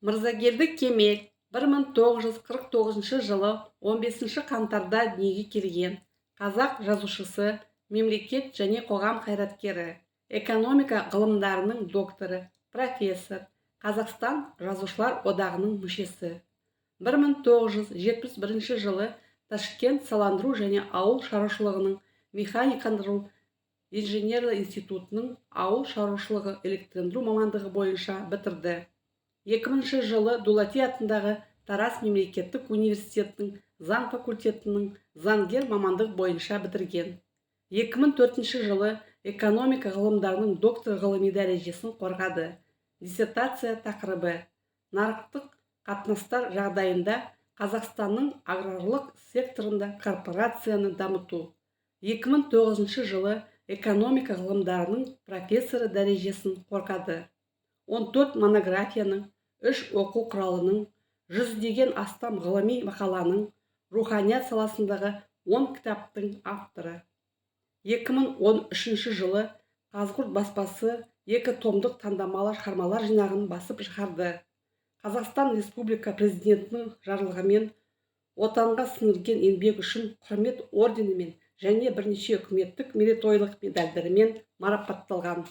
Мырзагелді Кемел 1949 жылы 15 қаңтарда дүниеге келген. Қазақ жазушысы, мемлекет және қоғам қайраткері, экономика ғылымдарының докторы, профессор, Қазақстан жазушылар одағының мүшесі. 1971 жылы Ташкент саландыру және ауыл шаруашылығының механикандыру инженерлі институтының ауыл шаруашылығы электрлендіру мамандығы бойынша бітірді. 2000 жылы Дулати атындағы Тарас мемлекеттік университетінің заң факультетінің заңгер мамандық бойынша бітірген. 2004 жылы экономика ғылымдарының доктор ғылыми дәрежесін қорғады. Диссертация тақырыбы: нарықтық қатынастар жағдайында Қазақстанның аграрлық секторында корпорацияны дамыту. 2009 жылы экономика ғылымдарының профессоры дәрежесін қорғады. 14 монографияның, 3 оқу құралының, 100-ден астам ғылыми мақаланың, руханият саласындағы 10 кітаптың авторы. 2013 жылы Қазғұрт баспасы 2 томдық таңдамалы шығармалар жинағын басып шығарды. Қазақстан Республика президентінің жарлығымен отанға сіңірген еңбегі үшін құрмет орденімен және бірнеше үкіметтік мерейтойлық медальдарымен марапатталған.